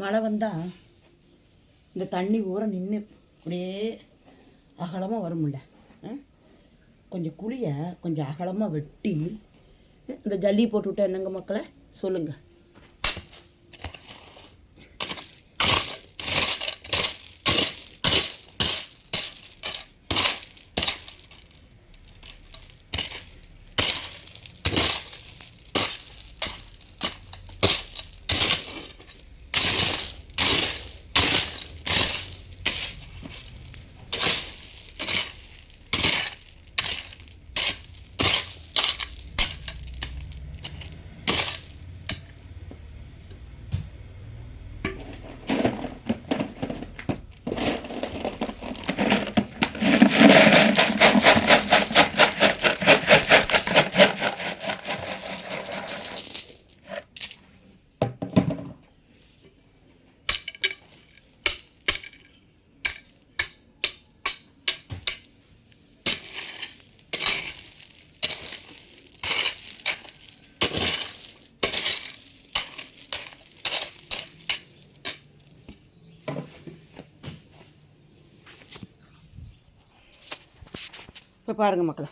மழை வந்தால் இந்த தண்ணி ஊற நின்று அப்படியே அகலமாக வரும்ல. கொஞ்சம் குழியை கொஞ்சம் அகலமாக வெட்டி இந்த ஜல்லி போட்டு விட்டா என்னங்க மக்களை சொல்லுங்கள். இப்போ பாருங்கள் மக்களை,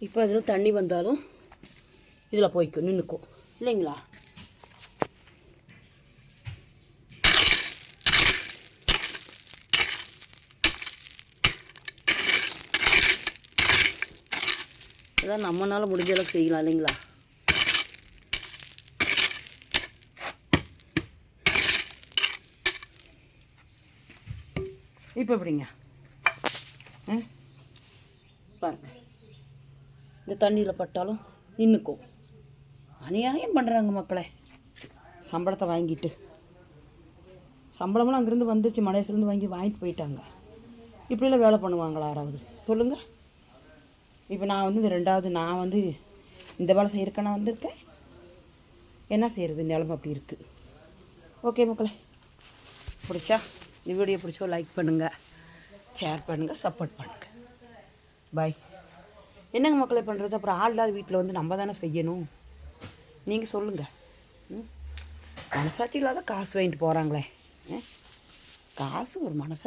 இப்போ அதில் தண்ணி வந்தாலும் இதில் போய்க்கும் நின்றுக்கும் இல்லைங்களா. இதான் நம்மளால் முடிஞ்ச அளவுக்கு செய்யலாம் இல்லைங்களா. இப்போ எப்படிங்க பாருங்கள், இந்த தண்ணியில் பட்டாலும் நின்றுக்கும். அநியாயம் பண்ணுறாங்க மக்களை. சம்பளத்தை வாங்கிட்டு சம்பளமெல்லாம் அங்கேருந்து வந்துச்சு, மலேசியிலேருந்து வாங்கிட்டு போயிட்டாங்க. இப்படிலாம் வேலை பண்ணுவாங்களா யாராவது சொல்லுங்கள். இப்போ நான் இந்த ரெண்டாவது நான் இந்த வேலை செய்கிறக்க நான் வந்திருக்கேன். என்ன செய்கிறது, நிலமை அப்படி இருக்குது. ஓகே மக்களை, பிடிச்சா இந்த வீடியோ பிடிச்சோ லைக் பண்ணுங்கள், ஷேர் பண்ணுங்கள், சப்போர்ட் பண்ணுங்கள். பாய். என்னங்க மக்களை பண்ணுறது, அப்புறம் ஆள் இல்லாத வீட்டில் நம்ம தானே செய்யணும். நீங்கள் சொல்லுங்கள். மனசாட்சி இல்லாத காசு வாங்கிட்டு போகிறாங்களே. காசு ஒரு மனசா